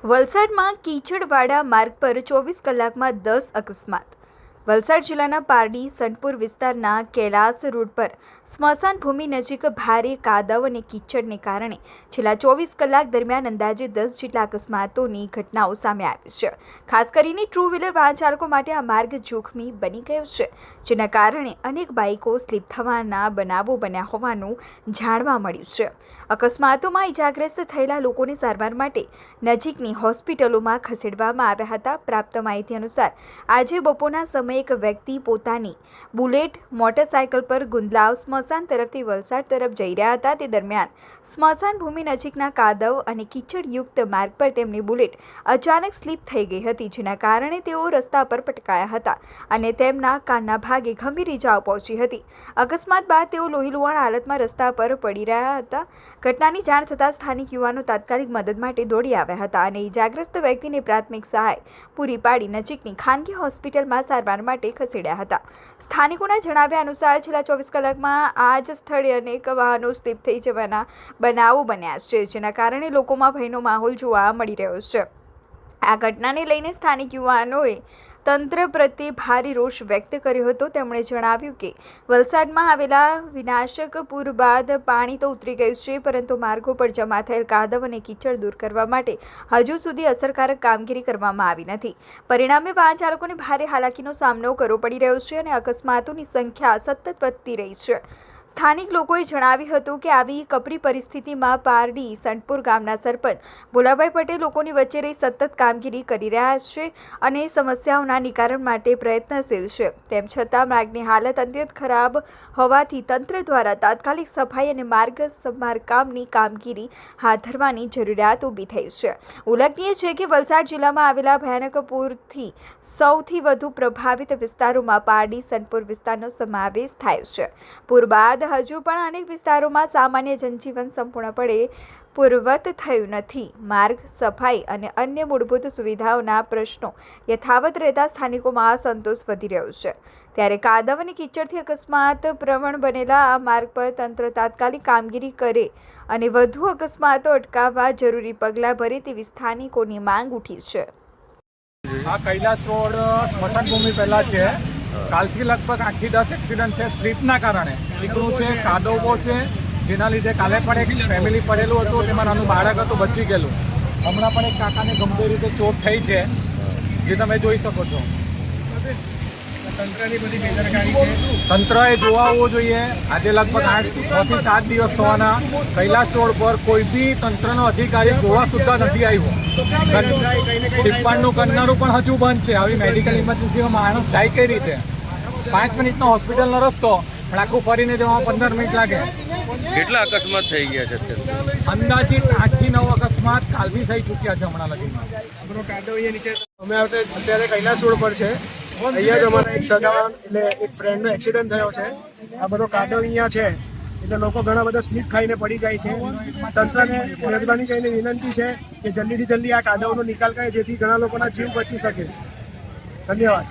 વલસાડમાં કીચડવાળા માર્ગ પર 24 કલાકમાં 10 અકસ્માત। વલસાડ જિલ્લાના પારડી સનપુર વિસ્તારના કૈલાસ રોડ પર સ્મશાન ભૂમિ નજીક ભારે કાદવ અને કીચડને કારણે છેલ્લા 24 કલાક દરમિયાન અંદાજે 10 જેટલા અકસ્માતોની ઘટનાઓ સામે આવી છે। ખાસ કરીને ટુ વ્હીલર વાહન ચાલકો માટે આ માર્ગ જોખમી બની ગયો છે, જેના કારણે અનેક બાઇકો સ્લીપ થવાના બનાવો બન્યા હોવાનું જાણવા મળ્યું છે। અકસ્માતોમાં ઇજાગ્રસ્ત થયેલા લોકોને સારવાર માટે નજીકની હોસ્પિટલોમાં ખસેડવામાં આવ્યા હતા। પ્રાપ્ત માહિતી અનુસાર આજે બપોરના સમયે એક વ્યક્તિ પોતાની બુલેટ મોટરસાયકલ પર ગુંદલાવ સ્મશાન તરફથી વલસાડ તરફ જઈ રહ્યા હતા। તે દરમિયાન સ્મશાન ભૂમિ નજીકના કાદવ અને કીચડયુક્ત માર્ગ પર તેમની બુલેટ અચાનક સ્લીપ થઈ ગઈ હતી, જેના કારણે તેઓ રસ્તા પર પટકાયા હતા અને તેમના કાનના ભાગે ગંભીર ઇજાઓ પહોંચી હતી। અકસ્માત બાદ તેઓ લોહીલુહાણ હાલતમાં રસ્તા પર પડી રહ્યા હતા। ઘટનાની જાણ થતાં સ્થાનિક યુવાનો તાત્કાલિક મદદ માટે દોડી આવ્યા હતા અને ઇજાગ્રસ્ત વ્યક્તિને પ્રાથમિક સહાય પૂરી પાડી નજીકની ખાનગી હોસ્પિટલમાં સારવાર માટે ખસેડ્યા હતા। સ્થાનિકોના જણાવ્યા અનુસાર છેલ્લા 24 કલાકમાં આ જ સ્થળે અનેક વાહનો સ્લીપ થઈ જવાના બનાવો બન્યા છે, જેના કારણે લોકોમાં ભયનો માહોલ જોવા મળી રહ્યો છે। આ ઘટનાને લઈને સ્થાનિક યુવાનોએ તંત્ર પ્રત્યે ભારે રોષ વ્યક્ત કર્યો હતો। તેમણે જણાવ્યું કે વલસાડમાં આવેલા વિનાશક પૂર બાદ પાણી તો ઉતરી ગયું છે, પરંતુ માર્ગો પર જમા થયેલ કાદવ અને કીચડ દૂર કરવા માટે હજુ સુધી અસરકારક કામગીરી કરવામાં આવી નથી। પરિણામે વાહન ચાલકોને ભારે હાલાકીનો સામનો કરવો પડી રહ્યો છે અને અકસ્માતોની સંખ્યા સતત વધતી રહી છે। સ્થાનિક લોકોએ જણાવ્યું હતું કે આવી કપરી પરિસ્થિતિમાં પારડી સનપુર ગામના સરપંચ ભોલાભાઈ પટેલ લોકોની વચ્ચે રહી સતત કામગીરી કરી રહ્યા છે અને સમસ્યાઓના નિવારણ માટે પ્રયત્નશીલ છે। તેમ છતાં માર્ગની હાલત અત્યંત ખરાબ હોવાથી તંત્ર દ્વારા તાત્કાલિક સફાઈ અને માર્ગ સમારકામની કામગીરી હાથ ધરવાની જરૂરિયાત ઊભી થઈ છે। ઉલ્લેખનીય છે કે વલસાડ જિલ્લામાં આવેલા ભયાનક પૂરથી સૌથી વધુ પ્રભાવિત વિસ્તારોમાં પારડી સનપુર વિસ્તારનો સમાવેશ થાય છે। પૂર બાદ હજુ પણ અનેક વિસ્તારોમાં સામાન્ય જનજીવન સંપૂર્ણપણે પૂર્વવત થયું નથી। માર્ગ સફાઈ અને અન્ય મૂળભૂત સુવિધાઓના પ્રશ્નો યથાવત રહેતા સ્થાનિકોમાં અસંતોષ વધી રહ્યો છે। ત્યારે કાદવ અને કીચડથી અકસ્માત પ્રવણ બનેલા આ માર્ગ પર તંત્ર તાત્કાલિક કામગીરી કરે અને વધુ અકસ્માતો અટકાવવા જરૂરી પગલાં ભરે તેવી સ્થાનિકોની માંગ ઉઠી છે। આ કૈલાસ રોડ સ્મશાન ભૂમિ પહેલા છે। કાલથી લગભગ 8-10 એક્સિડન્ટ છે સ્લીપના કારણે। ચીકણું છે, કાદવો છે, જેના લીધે કાલે પણ એક ફેમિલી પડેલું હતું, તેમાં નાનું બાળક હતું, બચી ગયેલું। હમણાં પણ એક કાકાને ગંભીર રીતે ચોટ થઈ છે, જે તમે જોઈ શકો છો। તંત્રની બધી બેદરકારી છે, તંત્રએ જોવા આવવું જોઈએ। આજે લગભગ 6 થી 7 દિવસ થવાના કૈલાસ રોડ પર કોઈ બી તંત્રનો અધિકારી જોવા સુદ્ધા નથી આવ્યો। શિવપાણનું કરનારું પણ હજુ બંધ છે। આવી મેડિકલ ઇમરજન્સીમાં માણસ જાય કઈ રીતે? 5 મિનિટનો હોસ્પિટલનો રસ્તો, પણ આખું ફરીને જવામાં 15 મિનિટ લાગે। કેટલા અકસ્માત થઈ ગયા છે અત્યારે? અંદાજિત 8 થી 9 અકસ્માત કાલ બી થઈ ચૂક્યા છે હમણાં લગીમાં। અમે અત્યારે કૈલાસ રોડ પર છે। અહીંયા જ અમારા એક સગા એટલે એક ફ્રેન્ડનો એક્સિડન્ટ થયો છે। આ બધો કાદવ અહીંયા છે એટલે લોકો ઘણા બધા સ્લીપ ખાઈને પડી જાય છે। તંત્રને મહેરબાની કરીને વિનંતી છે કે જલ્દીથી જલ્દી આ કાદવનો નિકાલ કરે, જેથી ઘણા લોકોના જીવ બચી શકે। ધન્યવાદ।